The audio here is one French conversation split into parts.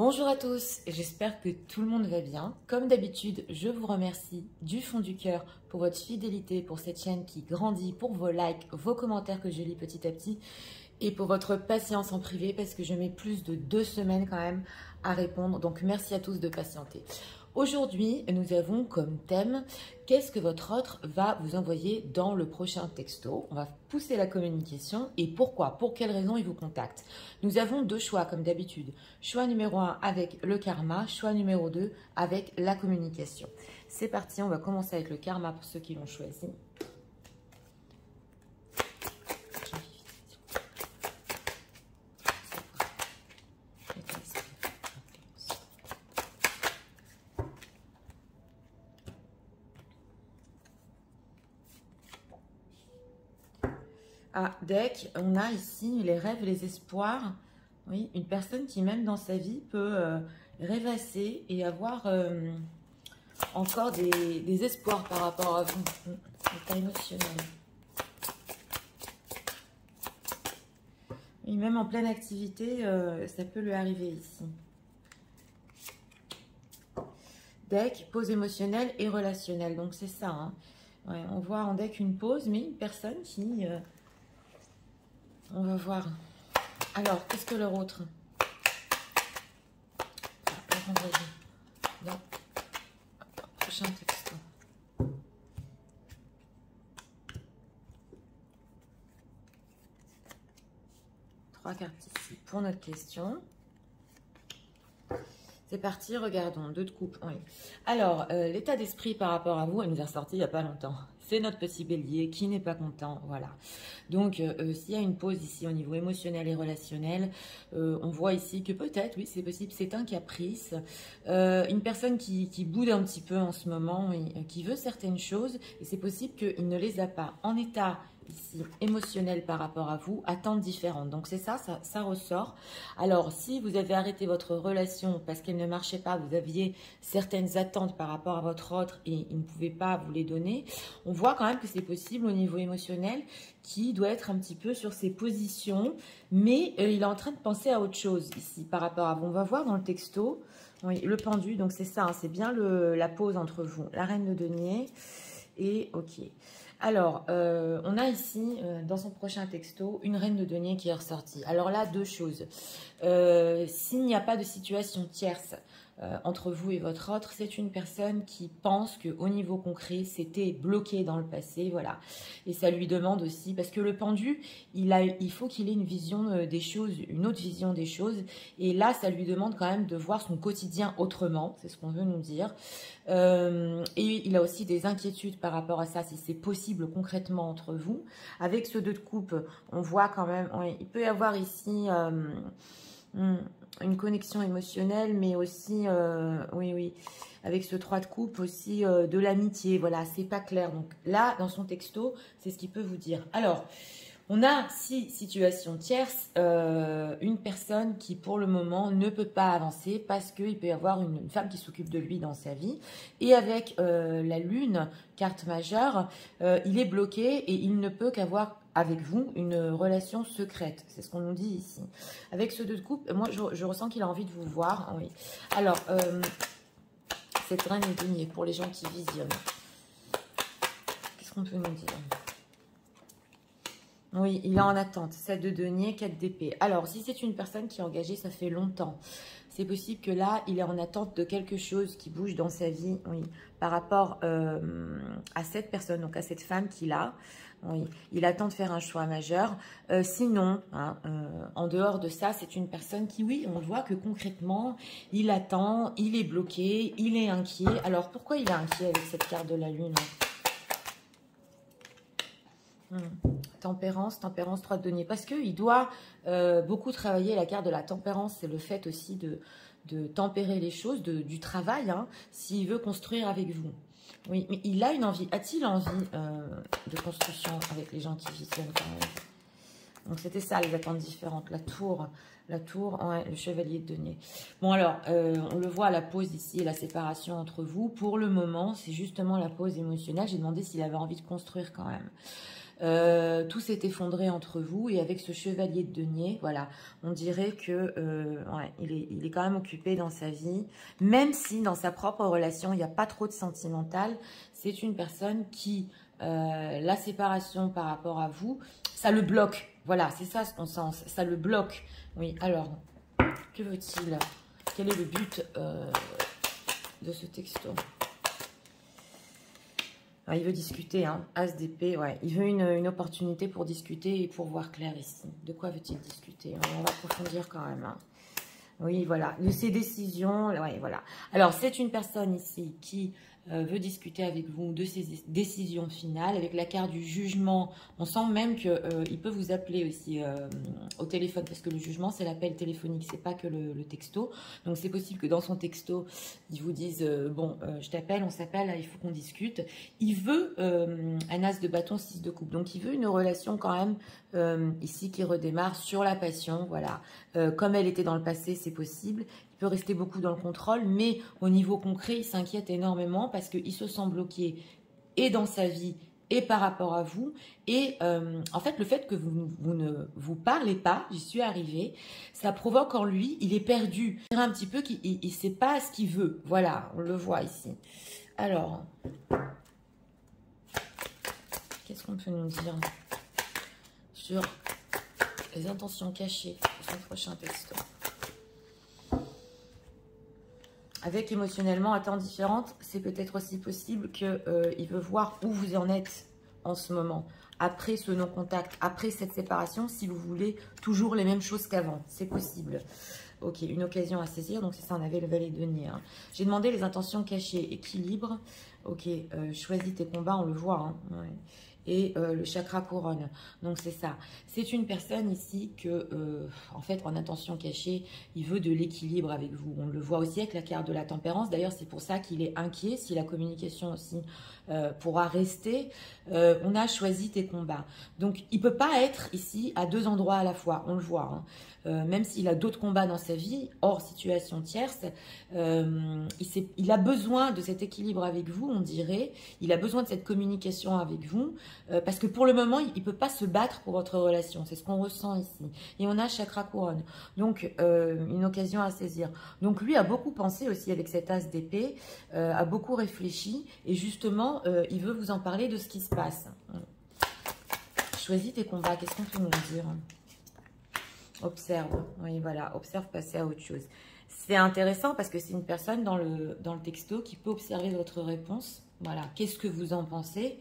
Bonjour à tous, j'espère que tout le monde va bien. Comme d'habitude, je vous remercie du fond du cœur pour votre fidélité, pour cette chaîne qui grandit, pour vos likes, vos commentaires que je lis petit à petit et pour votre patience en privé parce que je mets plus de 2 semaines quand même à répondre. Donc merci à tous de patienter. Aujourd'hui, nous avons comme thème « Qu'est-ce que votre autre va vous envoyer dans le prochain texto ?» On va pousser la communication et pourquoi, pour quelles raisons il vous contacte. Nous avons 2 choix comme d'habitude. Choix numéro 1 avec le karma, choix numéro 2 avec la communication. C'est parti, on va commencer avec le karma pour ceux qui l'ont choisi. Ah, deck, on a ici les rêves et les espoirs. Oui, une personne qui même dans sa vie peut rêvasser et avoir encore des espoirs par rapport à vous. L'état émotionnel. Et même en pleine activité, ça peut lui arriver ici. Deck, pause émotionnelle et relationnelle. Donc c'est ça. Hein. Ouais, on voit en deck une pause, mais une personne qui... on va voir. Alors, qu'est-ce que leur autre? Non. Prochain texto. 3 cartes ici pour notre question. C'est parti, regardons. 2 de coupe. Oui. Alors, l'état d'esprit par rapport à vous, elle nous a ressorti il n'y a pas longtemps. C'est notre petit bélier qui n'est pas content. Voilà. Donc, s'il y a une pause ici au niveau émotionnel et relationnel, on voit ici que peut-être, oui, c'est possible, c'est un caprice. Une personne qui boude un petit peu en ce moment, qui veut certaines choses, et c'est possible qu'il ne les a pas en état ici émotionnel par rapport à vous, attentes différentes. Donc c'est ça ressort. Alors si vous avez arrêté votre relation parce qu'elle ne marchait pas, vous aviez certaines attentes par rapport à votre autre et il ne pouvait pas vous les donner, on voit quand même que c'est possible au niveau émotionnel qui doit être un petit peu sur ses positions, mais il est en train de penser à autre chose ici par rapport à vous. On va voir dans le texto, oui, le pendu, donc c'est ça, hein, c'est bien la pause entre vous, la reine de denier et ok. Alors, on a ici, dans son prochain texto, une reine de denier qui est ressortie. Alors là, 2 choses. S'il n'y a pas de situation tierce entre vous et votre autre, c'est une personne qui pense qu'au niveau concret, c'était bloqué dans le passé, voilà. Et ça lui demande aussi, parce que le pendu, il faut qu'il ait une vision des choses, une autre vision des choses. Et là, ça lui demande quand même de voir son quotidien autrement, c'est ce qu'on veut nous dire. Et il a aussi des inquiétudes par rapport à ça, si c'est possible concrètement entre vous. Avec ce 2 de coupe, on voit quand même, oui, il peut y avoir ici une connexion émotionnelle, mais aussi, oui, avec ce 3 de coupe aussi de l'amitié. Voilà, c'est pas clair. Donc là, dans son texto, c'est ce qu'il peut vous dire. Alors, on a 6 situations tierces, une personne qui pour le moment ne peut pas avancer parce qu'il peut y avoir une femme qui s'occupe de lui dans sa vie. Et avec la lune, carte majeure, il est bloqué et il ne peut qu'avoir avec vous une relation secrète. C'est ce qu'on nous dit ici. Avec ce 2 de coupe, moi je ressens qu'il a envie de vous voir. Oui. Alors, cette reine de denier pour les gens qui visionnent. Qu'est-ce qu'on peut nous dire ? Oui, il est en attente. 7 de denier, 4 d'épée. Alors, si c'est une personne qui est engagée, ça fait longtemps. C'est possible que là, il est en attente de quelque chose qui bouge dans sa vie, oui, par rapport à cette personne, donc à cette femme qu'il a. Oui, il attend de faire un choix majeur. Sinon, hein, en dehors de ça, c'est une personne qui, oui, on voit que concrètement, il attend, il est bloqué, il est inquiet. Alors, pourquoi il est inquiet avec cette carte de la lune ? Tempérance, 3 de denier. Parce qu'il doit beaucoup travailler la carte de la tempérance. C'est le fait aussi de tempérer les choses, du travail, hein, s'il veut construire avec vous. Oui, mais il a une envie. A-t-il envie de construction avec les gens qui visionnent quand même? Donc c'était ça les attentes différentes. La tour, ouais, le chevalier de denier. Bon alors, on le voit, la pause ici, la séparation entre vous. Pour le moment, c'est justement la pause émotionnelle. J'ai demandé s'il avait envie de construire quand même. Tout s'est effondré entre vous. Et avec ce chevalier de denier, voilà, on dirait que ouais, il est quand même occupé dans sa vie. Même si dans sa propre relation, il n'y a pas trop de sentimental, c'est une personne qui, la séparation par rapport à vous, ça le bloque. Voilà, c'est ça son sens. Ça le bloque. Oui, alors, que veut-il? Quel est le but de ce texto? Il veut discuter, hein. As d'épée, ouais. Il veut une opportunité pour discuter et pour voir clair ici. De quoi veut-il discuter? On va approfondir quand même, hein. Oui, voilà. De ses décisions, ouais, voilà. Alors, c'est une personne ici qui veut discuter avec vous de ses décisions finales. Avec la carte du jugement, on sent même qu'il peut vous appeler aussi au téléphone, parce que le jugement, c'est l'appel téléphonique, c'est pas que le texto. Donc, c'est possible que dans son texto, il vous dise bon, je t'appelle, on s'appelle, il faut qu'on discute. Il veut un as de bâton, 6 de coupe. Donc, il veut une relation quand même ici qui redémarre sur la passion, voilà. Comme elle était dans le passé, c'est possible. Il peut rester beaucoup dans le contrôle, mais au niveau concret, il s'inquiète énormément parce qu'il se sent bloqué et dans sa vie et par rapport à vous. Et en fait, le fait que vous ne vous parlez pas, j'y suis arrivée, ça provoque en lui, il est perdu. Il dirait un petit peu qu'il ne sait pas ce qu'il veut. Voilà, on le voit ici. Alors, qu'est-ce qu'on peut nous dire sur les intentions cachées de son prochain texto? Avec émotionnellement à temps différentes, c'est peut-être aussi possible qu'il veut voir où vous en êtes en ce moment. Après ce non-contact, après cette séparation, si vous voulez toujours les mêmes choses qu'avant. C'est possible. Ok, une occasion à saisir. Donc c'est ça, on avait le valet de denier. Hein. J'ai demandé les intentions cachées, équilibre. Ok, choisis tes combats, on le voit. Hein. Ouais. Et le chakra couronne. Donc c'est ça. C'est une personne ici que, en fait, en intention cachée, il veut de l'équilibre avec vous. On le voit aussi avec la carte de la tempérance. D'ailleurs, c'est pour ça qu'il est inquiet. Si la communication aussi pourra rester, on a choisi tes combats. Donc, il ne peut pas être ici à deux endroits à la fois. On le voit. Hein. Même s'il a d'autres combats dans sa vie, hors situation tierce, il a besoin de cet équilibre avec vous, on dirait. Il a besoin de cette communication avec vous, parce que pour le moment, il ne peut pas se battre pour votre relation. C'est ce qu'on ressent ici. Et on a chakra couronne. Donc, une occasion à saisir. Donc, lui a beaucoup pensé aussi avec cet as d'épée, a beaucoup réfléchi, et justement, il veut vous en parler de ce qui se passe. Choisis tes combats. Qu'est-ce qu'on peut nous dire ? Observe, oui voilà, observe, passer à autre chose. C'est intéressant parce que c'est une personne dans le texto qui peut observer votre réponse. Voilà, qu'est-ce que vous en pensez,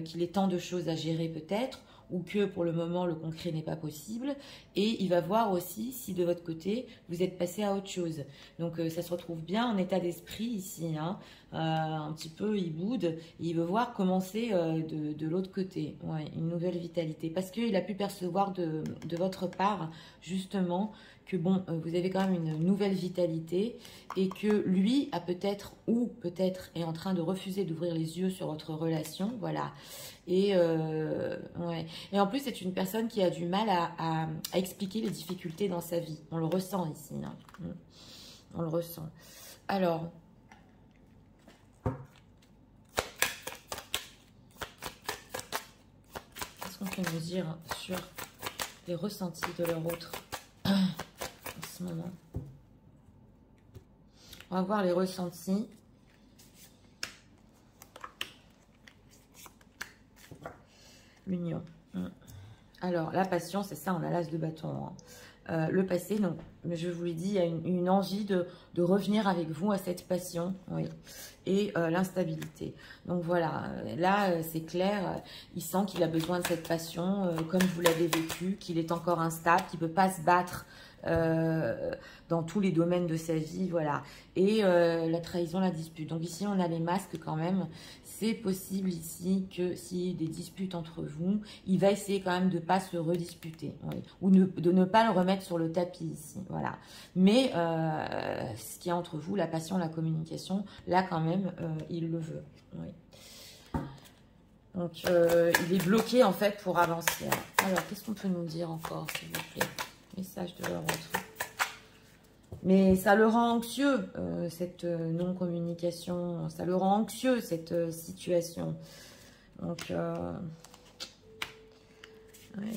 qu'il est tant de choses à gérer peut-être, ou que pour le moment le concret n'est pas possible. Et il va voir aussi si de votre côté vous êtes passé à autre chose. Donc ça se retrouve bien en état d'esprit ici, hein. Un petit peu il boude, et il veut voir comment c'est de l'autre côté. Ouais, une nouvelle vitalité, parce qu'il a pu percevoir de votre part justement que bon, vous avez quand même une nouvelle vitalité, et que lui a peut-être, ou peut-être est en train de refuser d'ouvrir les yeux sur votre relation, voilà. Et, ouais. Et en plus, c'est une personne qui a du mal à expliquer les difficultés dans sa vie. On le ressent ici, hein. On le ressent. Alors, qu'est-ce qu'on peut nous dire sur les ressentis de leur autre en ce moment? On va voir les ressentis. L'union. Alors, la passion, c'est ça, on a l'as de bâton. Hein. Le passé, donc, je vous l'ai dit, il y a une envie de revenir avec vous à cette passion, oui. Et l'instabilité. Donc voilà, là, c'est clair, il sent qu'il a besoin de cette passion, comme vous l'avez vécu, qu'il est encore instable, qu'il ne peut pas se battre dans tous les domaines de sa vie, voilà. Et la trahison, la dispute. Donc ici, on a les masques quand même. C'est possible ici que s'il y a des disputes entre vous, il va essayer quand même de ne pas se redisputer, oui. Ou de ne pas le remettre sur le tapis ici, voilà. Mais ce qui est entre vous, la passion, la communication, là quand même, il le veut, oui. Donc, il est bloqué en fait pour avancer. Alors, qu'est-ce qu'on peut nous dire encore, s'il vous plaît? Message de leur autre. Mais ça le rend anxieux, cette non-communication. Ça le rend anxieux, cette situation. Donc, Ouais.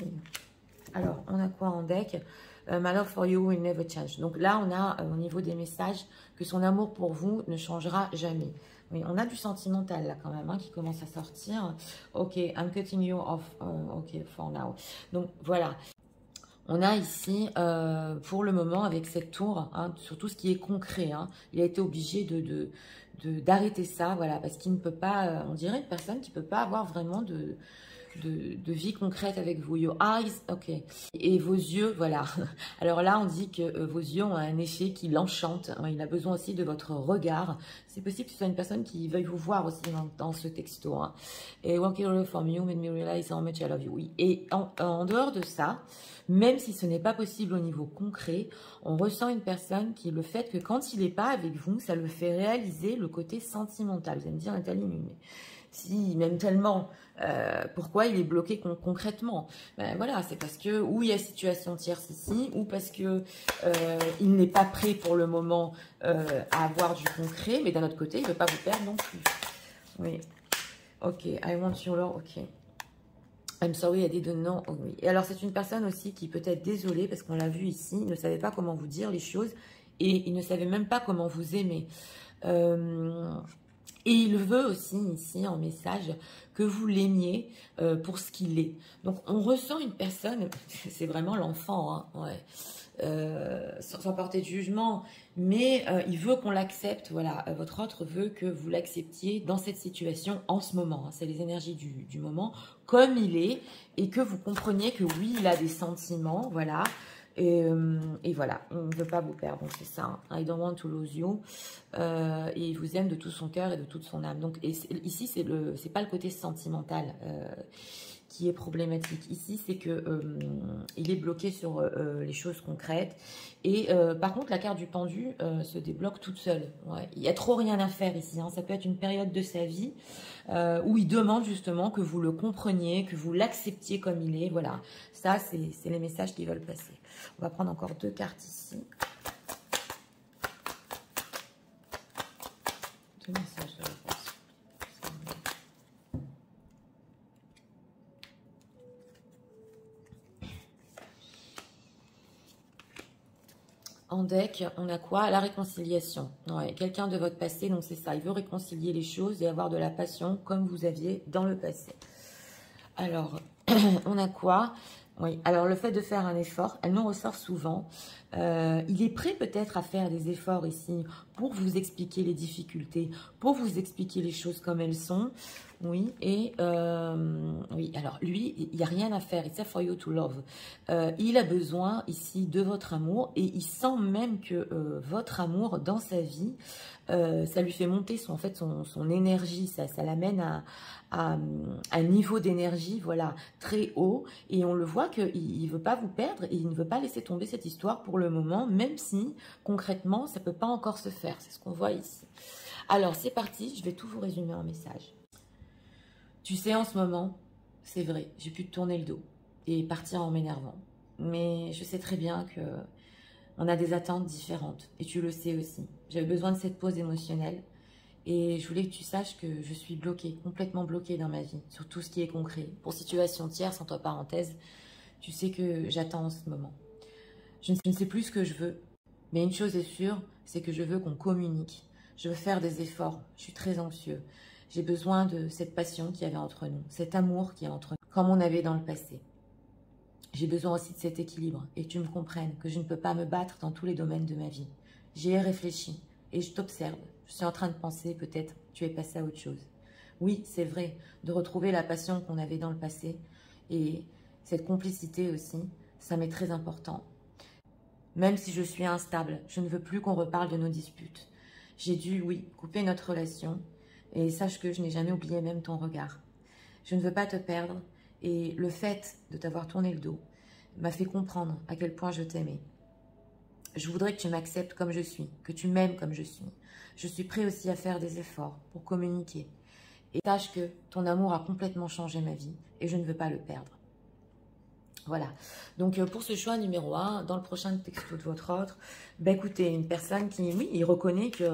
Alors, on a quoi en deck? My love for you will never change. Donc là, on a au niveau des messages que son amour pour vous ne changera jamais. Oui, on a du sentimental là quand même, hein, qui commence à sortir. Ok, I'm cutting you off. Ok, for now. Donc voilà. On a ici, pour le moment, avec cette tour, hein, sur tout ce qui est concret, hein, il a été obligé d'arrêter ça, voilà, parce qu'il ne peut pas, on dirait une personne qui ne peut pas avoir vraiment de vie concrète avec vous. Your eyes, ok. Et vos yeux, voilà. Alors là, on dit que vos yeux ont un effet qui l'enchante. Il a besoin aussi de votre regard. C'est possible que ce soit une personne qui veuille vous voir aussi dans ce texto. Hein. Et walking away from you made me realize how much I love you. Oui. Et en dehors de ça, même si ce n'est pas possible au niveau concret, on ressent une personne qui, le fait que quand il n'est pas avec vous, ça le fait réaliser le côté sentimental. Vous allez me dire, Nathalie, mais si, même tellement, pourquoi il est bloqué concrètement? Ben voilà, c'est parce que, ou il y a situation tierce ici, ou parce que il n'est pas prêt pour le moment à avoir du concret, mais d'un autre côté, il ne veut pas vous perdre non plus. Oui. Ok, I want your love, ok. I'm sorry, I didn't know. Oh, oui. Et alors, c'est une personne aussi qui peut être désolée, parce qu'on l'a vu ici, il ne savait pas comment vous dire les choses, et il ne savait même pas comment vous aimer. Et il veut aussi, ici, en message, que vous l'aimiez pour ce qu'il est. Donc, on ressent une personne, c'est vraiment l'enfant, hein, ouais, sans porter de jugement, mais il veut qu'on l'accepte, voilà. Votre autre veut que vous l'acceptiez dans cette situation en ce moment. Hein, c'est les énergies du moment, comme il est, et que vous compreniez que oui, il a des sentiments, voilà. Et voilà, il ne veut pas vous perdre, donc c'est ça. Hein. I don't want to lose you. Et il vous aime de tout son cœur et de toute son âme. Donc ici, c'est pas le côté sentimental qui est problématique. Ici, c'est que il est bloqué sur les choses concrètes. Et par contre, la carte du pendu se débloque toute seule. Ouais. Il n'y a trop rien à faire ici. Hein. Ça peut être une période de sa vie où il demande justement que vous le compreniez, que vous l'acceptiez comme il est. Voilà, ça, c'est les messages qui veulent passer. On va prendre encore 2 cartes ici. 2 messages de réponse. En deck, on a quoi? La réconciliation. Ouais, quelqu'un de votre passé, donc c'est ça. Il veut réconcilier les choses et avoir de la passion comme vous aviez dans le passé. Alors, on a quoi? Oui, alors le fait de faire un effort, elle nous ressort souvent. Il est prêt peut-être à faire des efforts ici pour vous expliquer les difficultés, pour vous expliquer les choses comme elles sont. Oui, et oui, alors lui, il n'y a rien à faire. It's for you to love. Il a besoin ici de votre amour et il sent même que votre amour dans sa vie, ça lui fait monter son énergie, ça l'amène à un niveau d'énergie, voilà, très haut. Et on le voit qu'il ne veut pas vous perdre et il ne veut pas laisser tomber cette histoire pour le moment, même si concrètement, ça ne peut pas encore se faire. C'est ce qu'on voit ici. Alors, c'est parti, je vais tout vous résumer en message. Tu sais, en ce moment, c'est vrai, j'ai pu te tourner le dos et partir en m'énervant. Mais je sais très bien que on a des attentes différentes. Et tu le sais aussi. J'avais besoin de cette pause émotionnelle. Et je voulais que tu saches que je suis bloquée, complètement bloquée dans ma vie, sur tout ce qui est concret. Pour situation tierce, entre parenthèses, tu sais que j'attends en ce moment. Je ne sais plus ce que je veux. Mais une chose est sûre, c'est que je veux qu'on communique. Je veux faire des efforts. Je suis très anxieux. J'ai besoin de cette passion qu'il y avait entre nous, cet amour qu'il y a entre nous, comme on avait dans le passé. J'ai besoin aussi de cet équilibre et que tu me comprennes que je ne peux pas me battre dans tous les domaines de ma vie. J'y ai réfléchi et je t'observe. Je suis en train de penser, peut-être, tu es passé à autre chose. Oui, c'est vrai, de retrouver la passion qu'on avait dans le passé et cette complicité aussi, ça m'est très important. Même si je suis instable, je ne veux plus qu'on reparle de nos disputes. J'ai dû, oui, couper notre relation et sache que je n'ai jamais oublié même ton regard. Je ne veux pas te perdre et le fait de t'avoir tourné le dos m'a fait comprendre à quel point je t'aimais. Je voudrais que tu m'acceptes comme je suis, que tu m'aimes comme je suis. Je suis prêt aussi à faire des efforts pour communiquer. Et sache que ton amour a complètement changé ma vie et je ne veux pas le perdre. Voilà. Donc, pour ce choix numéro 1, dans le prochain texto de votre autre, ben écoutez, une personne qui, oui, il reconnaît que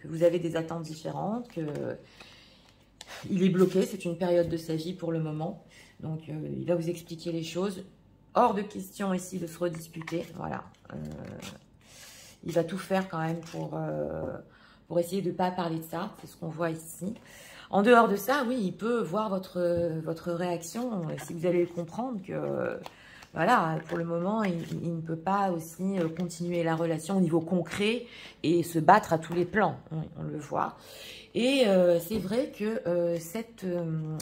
vous avez des attentes différentes, que il est bloqué, c'est une période de sa vie pour le moment. Donc, il va vous expliquer les choses. Hors de question ici de se redisputer. Voilà. Il va tout faire quand même pour essayer de ne pas parler de ça. C'est ce qu'on voit ici. En dehors de ça, oui, il peut voir votre réaction. Si vous allez le comprendre que... Voilà, pour le moment, il ne peut pas aussi continuer la relation au niveau concret et se battre à tous les plans, on le voit. Et c'est vrai que cette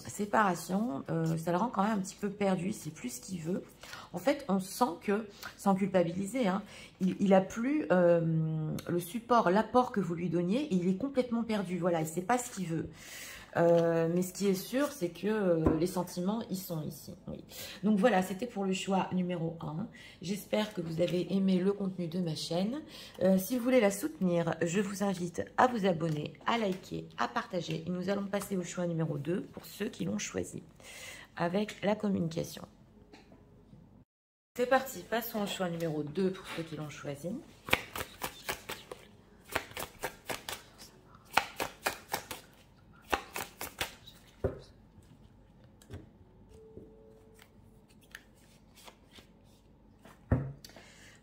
séparation, ça le rend quand même un petit peu perdu, c'est plus ce qu'il veut. En fait, on sent que, sans culpabiliser, hein, il a plus le support, l'apport que vous lui donniez, et il est complètement perdu, voilà, il ne sait pas ce qu'il veut. Mais ce qui est sûr, c'est que les sentiments, ils sont ici. Oui. Donc voilà, c'était pour le choix numéro 1. J'espère que vous avez aimé le contenu de ma chaîne. Si vous voulez la soutenir, je vous invite à vous abonner, à liker, à partager. Et nous allons passer au choix numéro 2 pour ceux qui l'ont choisi, avec la communication. C'est parti, passons au choix numéro 2 pour ceux qui l'ont choisi.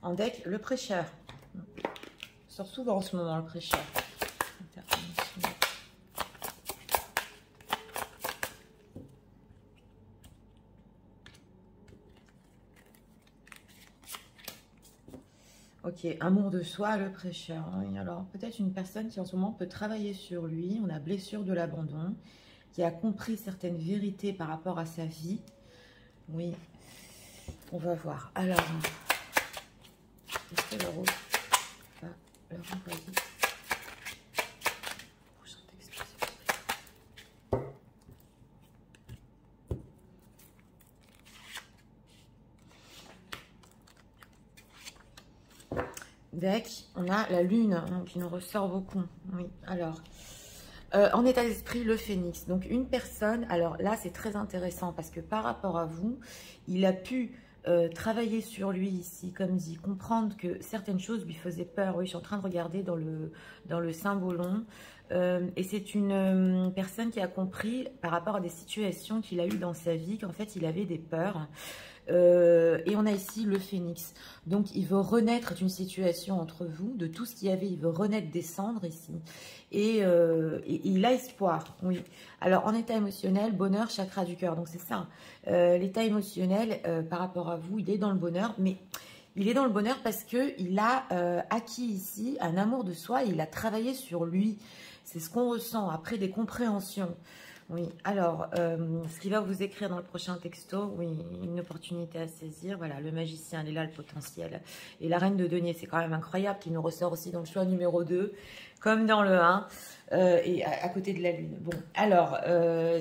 En deck, le prêcheur. Sort souvent en ce moment, le prêcheur. Ok, amour de soi, le prêcheur. Oui, alors, peut-être une personne qui en ce moment peut travailler sur lui. On a blessure de l'abandon, qui a compris certaines vérités par rapport à sa vie. Oui, on va voir. Alors... Est-ce que le rose va le renvoyer? Prochain texte. Deck, on a la lune hein, qui nous ressort beaucoup. Oui, alors... en état d'esprit, le phénix. Donc, une personne... Alors là, c'est très intéressant parce que par rapport à vous, il a pu... travailler sur lui ici, comme dit, comprendre que certaines choses lui faisaient peur. Oui, je suis en train de regarder dans le symbolon. Et c'est une personne qui a compris par rapport à des situations qu'il a eues dans sa vie, qu'en fait, il avait des peurs. Et on a ici le phénix. Donc, il veut renaître d'une situation entre vous, de tout ce qu'il y avait. Il veut renaître des cendres ici. Et il a espoir, oui. Alors, en état émotionnel, bonheur, chakra du cœur. Donc, c'est ça. L'état émotionnel, par rapport à vous, il est dans le bonheur. Mais il est dans le bonheur parce qu'il a acquis ici un amour de soi. Et il a travaillé sur lui. C'est ce qu'on ressent après des compréhensions. Oui, alors, ce qu'il va vous écrire dans le prochain texto, oui, une opportunité à saisir. Voilà, le magicien, il est là, le potentiel. Et la reine de denier, c'est quand même incroyable, qui nous ressort aussi dans le choix numéro 2, comme dans le 1, et à côté de la lune. Bon, alors,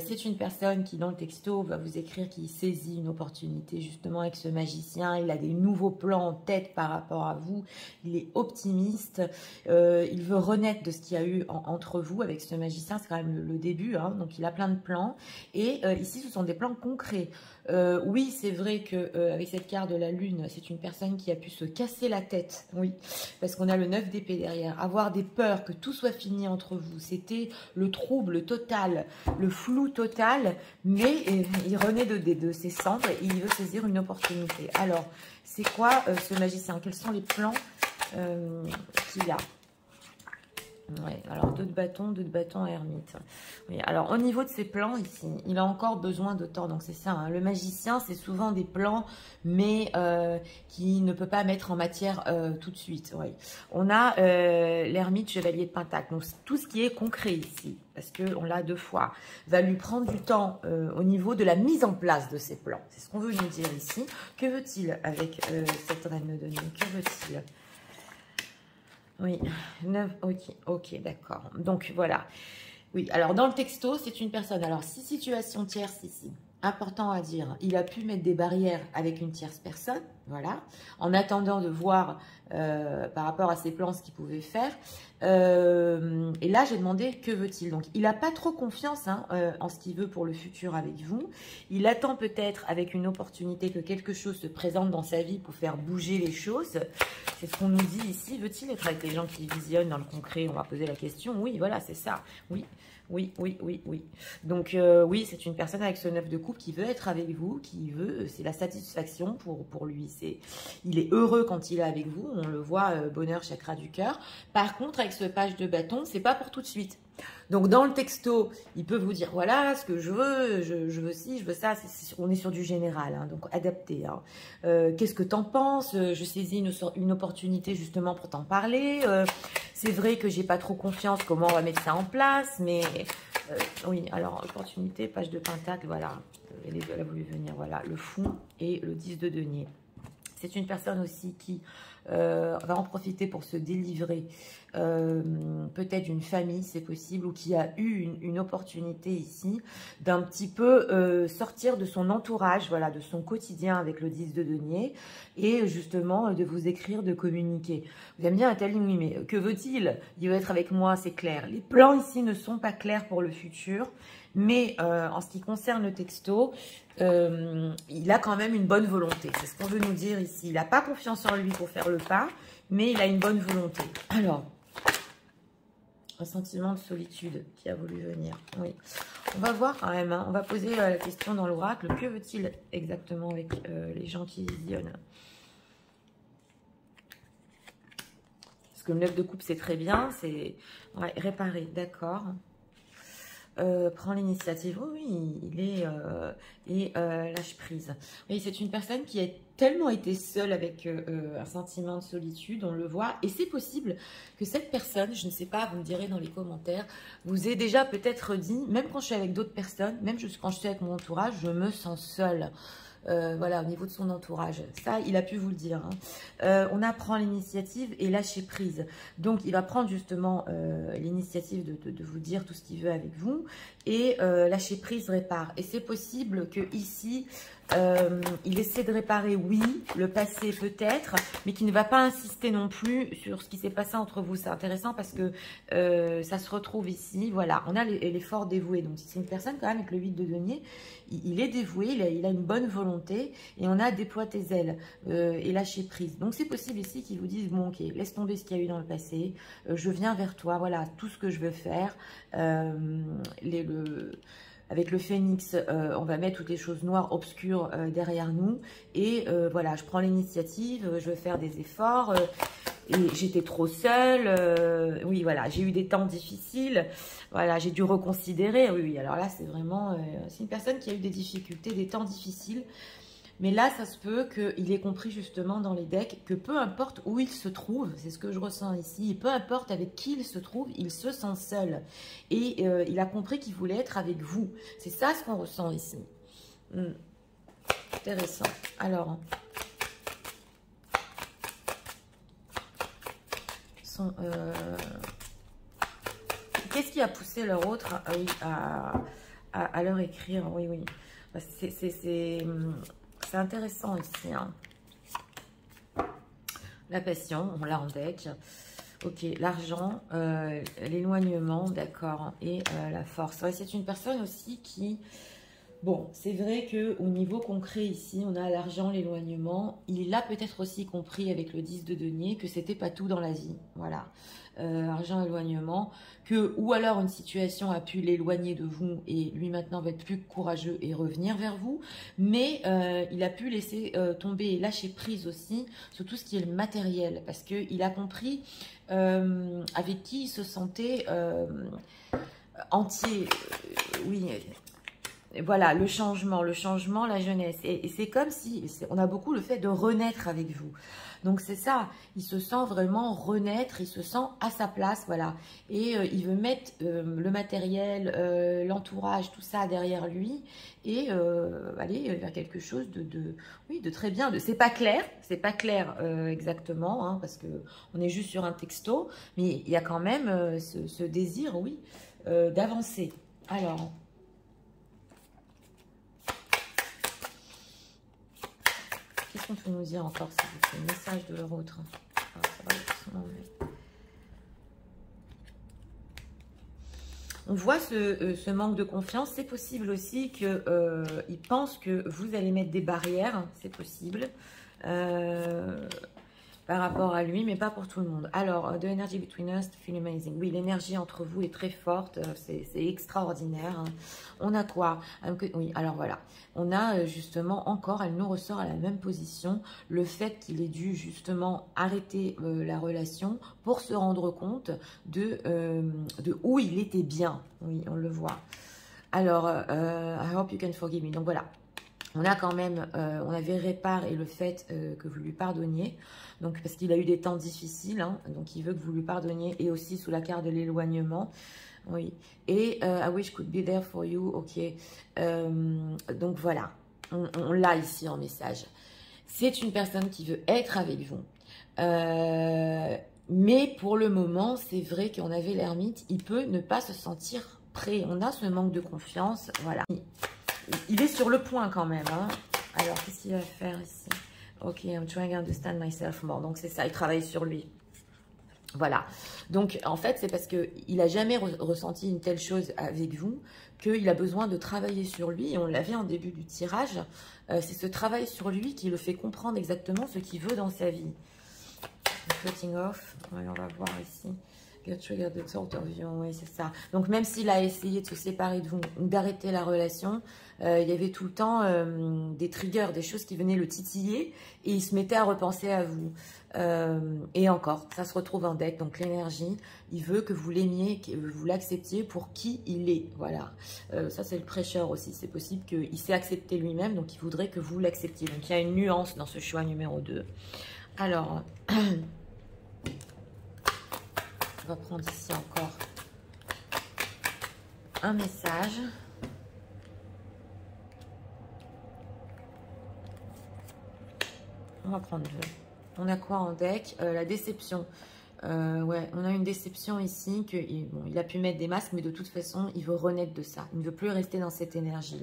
c'est une personne qui, dans le texto, va vous écrire qu'il saisit une opportunité, justement, avec ce magicien. Il a des nouveaux plans en tête par rapport à vous. Il est optimiste. Il veut renaître de ce qu'il y a eu entre vous avec ce magicien. C'est quand même le début, hein, donc il a plein de plans. Et ici, ce sont des plans concrets. Oui, c'est vrai qu'avec cette carte de la lune, c'est une personne qui a pu se casser la tête. Oui, parce qu'on a le 9 d'épée derrière. Avoir des peurs, que tout soit fini entre vous. C'était le trouble total, le flou total, mais il renaît de ses cendres et il veut saisir une opportunité. Alors, c'est quoi ce magicien? Quels sont les plans qu'il a? Ouais, alors deux de bâton, ermite. Oui, alors au niveau de ses plans ici, il a encore besoin de temps. Donc c'est ça, hein, le magicien, c'est souvent des plans, mais qui ne peut pas mettre en matière tout de suite. Oui. On a l'ermite, chevalier de pentacle. Donc tout ce qui est concret ici, parce qu'on l'a 2 fois, va lui prendre du temps au niveau de la mise en place de ses plans. C'est ce qu'on veut nous dire ici. Que veut-il avec cette reine de denier? Que veut-il? Oui, 9, ok, d'accord. Donc, voilà. Oui, alors dans le texto, c'est une personne. Alors, si situation tierce ici, important à dire, il a pu mettre des barrières avec une tierce personne. Voilà, en attendant de voir par rapport à ses plans ce qu'il pouvait faire. Et là, j'ai demandé que veut-il. Donc, il n'a pas trop confiance hein, en ce qu'il veut pour le futur avec vous. Il attend peut-être avec une opportunité que quelque chose se présente dans sa vie pour faire bouger les choses. C'est ce qu'on nous dit ici. Veut-il être avec les gens qui visionnent dans le concret? On va poser la question. Oui, voilà, c'est ça. Oui. Oui, oui, oui, oui. Donc, oui, c'est une personne avec ce 9 de coupe qui veut être avec vous, qui veut, c'est la satisfaction pour lui. Il est heureux quand il est avec vous, on le voit, bonheur, chakra du cœur. Par contre, avec ce page de bâton, c'est pas pour tout de suite. Donc, dans le texto, il peut vous dire, voilà, ce que je veux, je veux ci, je veux ça. On est sur du général, hein, donc adapté. Hein. Qu'est-ce que t'en penses? Je saisis une opportunité justement pour t'en parler. C'est vrai que j'ai pas trop confiance comment on va mettre ça en place, mais oui, alors, opportunité, page de pentacle, voilà. Elle a voulu venir, voilà, le fou et le 10 de denier. C'est une personne aussi qui va en profiter pour se délivrer peut-être d'une famille, c'est possible, ou qui a eu une opportunité ici d'un petit peu sortir de son entourage, voilà, de son quotidien avec le 10 de denier, et justement de vous écrire, de communiquer. Vous allez me dire, Nathalie, oui, mais que veut-il? Il veut être avec moi, c'est clair. Les plans ici ne sont pas clairs pour le futur, mais en ce qui concerne le texto, il a quand même une bonne volonté. C'est ce qu'on veut nous dire ici. Il n'a pas confiance en lui pour faire le pas, mais il a une bonne volonté. Alors, un sentiment de solitude qui a voulu venir. Oui. On va voir quand même. Hein. On va poser la question dans l'oracle. Que veut-il exactement avec les gens qui visionnent? Parce que le 9 de coupe, c'est très bien. C'est ouais, réparer. D'accord. Prend l'initiative. Oui, il est lâche prise. Oui, c'est une personne qui a tellement été seule avec un sentiment de solitude, on le voit, et c'est possible que cette personne, je ne sais pas, vous me direz dans les commentaires, vous ait déjà peut-être dit, même quand je suis avec d'autres personnes, même quand je suis avec mon entourage, je me sens seule. Voilà, au niveau de son entourage. Ça, il a pu vous le dire. Hein. On apprend l'initiative et lâcher prise. Donc, il va prendre justement l'initiative de vous dire tout ce qu'il veut avec vous. Et lâcher prise répare. Et c'est possible que ici, il essaie de réparer, oui, le passé peut-être, mais qui ne va pas insister non plus sur ce qui s'est passé entre vous. C'est intéressant parce que ça se retrouve ici. Voilà, on a l'effort dévoué. Donc, c'est une personne quand même avec le 8 de denier. Il est dévoué, il a une bonne volonté et on a déploie tes ailes et lâcher prise. Donc, c'est possible ici qu'ils vous disent, bon, ok, laisse tomber ce qu'il y a eu dans le passé, je viens vers toi, voilà, tout ce que je veux faire. Avec le phénix, on va mettre toutes les choses noires, obscures derrière nous. Et voilà, je prends l'initiative, je veux faire des efforts. Et j'étais trop seule. Oui, voilà, j'ai eu des temps difficiles. Voilà, j'ai dû reconsidérer. Oui, oui, alors là, c'est vraiment... c'est une personne qui a eu des difficultés, des temps difficiles. Mais là, ça se peut qu'il ait compris justement dans les decks que peu importe où il se trouve, c'est ce que je ressens ici, et peu importe avec qui il se trouve, il se sent seul. Et il a compris qu'il voulait être avec vous. C'est ça ce qu'on ressent ici. Intéressant. Alors, qu'est-ce qui a poussé leur autre à leur écrire? Oui, oui. C'est intéressant ici. Hein. La passion, on l'a en deck. Ok, l'argent, l'éloignement, d'accord. Et la force. Ouais, c'est une personne aussi qui... Bon, c'est vrai qu'au niveau concret ici, on a l'argent, l'éloignement. Il a peut-être aussi compris avec le 10 de denier que c'était pas tout dans la vie. Voilà. Argent, éloignement. Ou alors une situation a pu l'éloigner de vous et lui maintenant va être plus courageux et revenir vers vous. Mais il a pu laisser tomber et lâcher prise aussi sur tout ce qui est le matériel. Parce qu'il a compris avec qui il se sentait entier. Oui. Voilà, le changement, la jeunesse. Et c'est comme si, on a beaucoup le fait de renaître avec vous. Donc c'est ça, il se sent vraiment renaître, il se sent à sa place, voilà. Et il veut mettre le matériel, l'entourage, tout ça derrière lui et aller vers quelque chose oui, de très bien. C'est pas clair exactement, hein, parce que on est juste sur un texto, mais il y a quand même ce désir, oui, d'avancer. Alors... qu'est-ce qu'on peut nous dire encore, s'il vous plaît? Message de leur autre. Ah, ça va doucement, mais... On voit ce manque de confiance. C'est possible aussi qu'il pense que vous allez mettre des barrières. C'est possible. Par rapport à lui, mais pas pour tout le monde. Alors, the energy between us feel amazing. Oui, l'énergie entre vous est très forte. C'est extraordinaire. Hein. On a quoi? Oui, alors voilà. On a justement encore, elle nous ressort à la même position, le fait qu'il ait dû justement arrêter la relation pour se rendre compte de où il était bien. Oui, on le voit. Alors, I hope you can forgive me. Donc voilà. On a quand même, on avait réparé le fait que vous lui pardonniez, donc parce qu'il a eu des temps difficiles, hein, donc il veut que vous lui pardonniez, et aussi sous la carte de l'éloignement, oui. Et I wish I could be there for you, ok. Donc voilà, on l'a ici en message. C'est une personne qui veut être avec vous, mais pour le moment, c'est vrai qu'on avait l'ermite, il peut ne pas se sentir prêt. On a ce manque de confiance, voilà. Il est sur le point quand même. Hein. Alors, qu'est-ce qu'il va faire ici? Ok, I'm trying to understand myself more. Donc, c'est ça, il travaille sur lui. Voilà. Donc, en fait, c'est parce qu'il n'a jamais ressenti une telle chose avec vous qu'il a besoin de travailler sur lui. Et on l'avait en début du tirage. C'est ce travail sur lui qui le fait comprendre exactement ce qu'il veut dans sa vie. Cutting off. Ouais, on va voir ici. Trigger the thought of you, oui, c'est ça. Donc, même s'il a essayé de se séparer de vous, d'arrêter la relation, il y avait tout le temps des triggers, des choses qui venaient le titiller et il se mettait à repenser à vous. Et encore, ça se retrouve en dette. Donc, l'énergie, il veut que vous l'aimiez, que vous l'acceptiez pour qui il est. Voilà. Ça, c'est le prêcheur aussi. C'est possible qu'il s'est accepté lui-même, donc il voudrait que vous l'acceptiez. Donc, il y a une nuance dans ce choix numéro 2. Alors... On va prendre ici encore un message. On va prendre 2. On a quoi en deck? La déception. Ouais, on a une déception ici que bon, il a pu mettre des masques, mais de toute façon, il veut renaître de ça. Il ne veut plus rester dans cette énergie-là.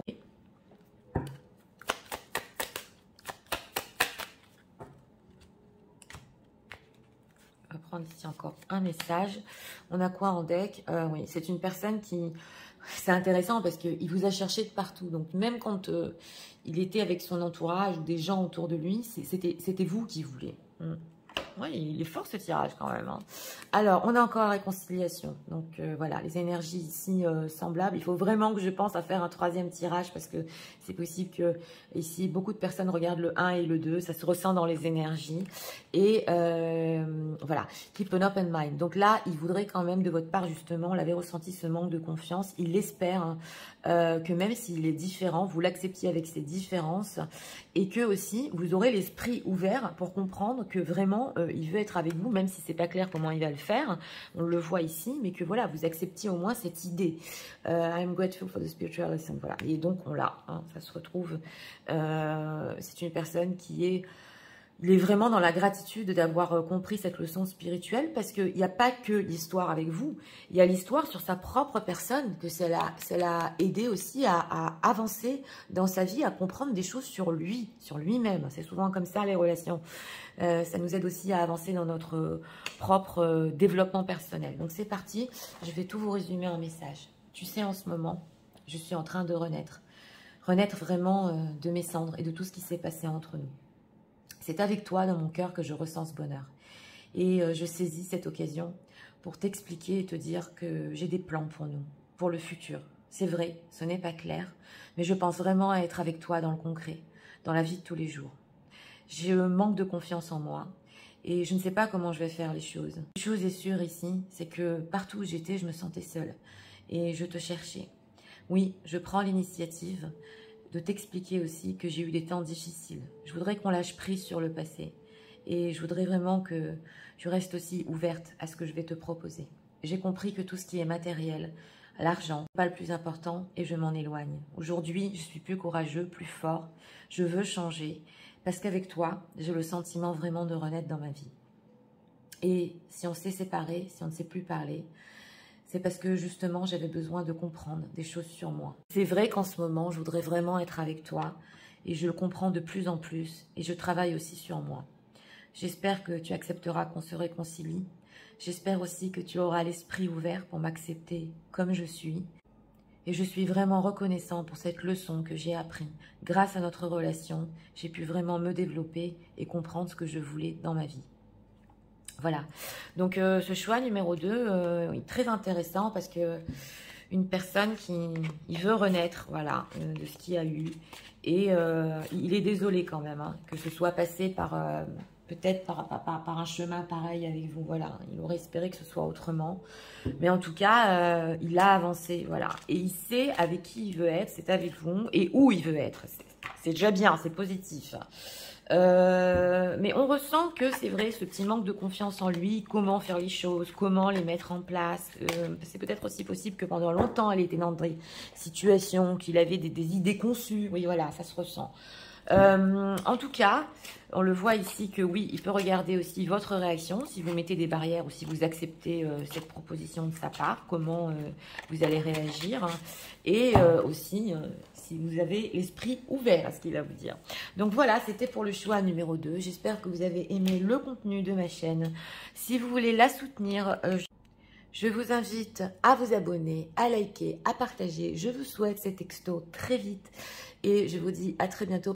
Prendre ici encore un message. On a quoi en deck? Oui, c'est une personne qui... C'est intéressant parce qu'il vous a cherché de partout. Donc, même quand il était avec son entourage ou des gens autour de lui, c'était vous qui voulez. Oui, il est fort ce tirage quand même. Hein. Alors, on a encore réconciliation. Donc, voilà, les énergies ici semblables. Il faut vraiment que je pense à faire un 3e tirage parce que c'est possible que ici, beaucoup de personnes regardent le 1 et le 2. Ça se ressent dans les énergies. Et voilà, keep an open mind. Donc là, il voudrait quand même de votre part, justement, on l'avait ressenti ce manque de confiance. Il espère hein, que même s'il est différent, vous l'acceptiez avec ses différences et que aussi, vous aurez l'esprit ouvert pour comprendre que vraiment, il veut être avec vous, même si c'est pas clair comment il va le faire. On le voit ici, mais que voilà, vous acceptiez au moins cette idée. I'm grateful for the spiritual lesson. Voilà. Et donc, on l'a. Hein, ça se retrouve. C'est une personne qui est... Il est vraiment dans la gratitude d'avoir compris cette leçon spirituelle parce qu'il n'y a pas que l'histoire avec vous, il y a l'histoire sur sa propre personne, que ça l'a aidé aussi à avancer dans sa vie, à comprendre des choses sur lui, sur lui-même. C'est souvent comme ça les relations. Ça nous aide aussi à avancer dans notre propre développement personnel. Donc c'est parti, je vais tout vous résumer en message. Tu sais, en ce moment, je suis en train de renaître. Renaître vraiment de mes cendres et de tout ce qui s'est passé entre nous. C'est avec toi dans mon cœur que je ressens ce bonheur. Et je saisis cette occasion pour t'expliquer et te dire que j'ai des plans pour nous, pour le futur. C'est vrai, ce n'est pas clair, mais je pense vraiment à être avec toi dans le concret, dans la vie de tous les jours. Je manque de confiance en moi et je ne sais pas comment je vais faire les choses. Une chose est sûre ici, c'est que partout où j'étais, je me sentais seule et je te cherchais. Oui, je prends l'initiative de t'expliquer aussi que j'ai eu des temps difficiles. Je voudrais qu'on lâche prise sur le passé. Et je voudrais vraiment que tu restes aussi ouverte à ce que je vais te proposer. J'ai compris que tout ce qui est matériel, l'argent, n'est pas le plus important et je m'en éloigne. Aujourd'hui, je suis plus courageux, plus fort. Je veux changer parce qu'avec toi, j'ai le sentiment vraiment de renaître dans ma vie. Et si on s'est séparés, si on ne s'est plus parlé, c'est parce que justement, j'avais besoin de comprendre des choses sur moi. C'est vrai qu'en ce moment, je voudrais vraiment être avec toi et je le comprends de plus en plus et je travaille aussi sur moi. J'espère que tu accepteras qu'on se réconcilie. J'espère aussi que tu auras l'esprit ouvert pour m'accepter comme je suis. Et je suis vraiment reconnaissant pour cette leçon que j'ai apprise. Grâce à notre relation, j'ai pu vraiment me développer et comprendre ce que je voulais dans ma vie. Voilà. Donc ce choix numéro 2 est très intéressant parce que une personne qui veut renaître, voilà, de ce qu'il y a eu. Et il est désolé quand même, hein, que ce soit passé par peut-être par un chemin pareil avec vous. Voilà, il aurait espéré que ce soit autrement. Mais en tout cas, il a avancé, voilà. Et il sait avec qui il veut être, c'est avec vous, et où il veut être. C'est déjà bien, c'est positif. Mais on ressent que c'est vrai, ce petit manque de confiance en lui, comment faire les choses, comment les mettre en place. C'est peut-être aussi possible que pendant longtemps, elle était dans des situations, qu'il avait des idées conçues. Oui, voilà, ça se ressent. En tout cas, on le voit ici que oui, il peut regarder aussi votre réaction, si vous mettez des barrières ou si vous acceptez cette proposition de sa part, comment vous allez réagir. Hein, et aussi, si vous avez l'esprit ouvert à ce qu'il va vous dire. Donc voilà, c'était pour le choix numéro 2. J'espère que vous avez aimé le contenu de ma chaîne. Si vous voulez la soutenir, je vous invite à vous abonner, à liker, à partager. Je vous souhaite ces textos très vite et je vous dis à très bientôt.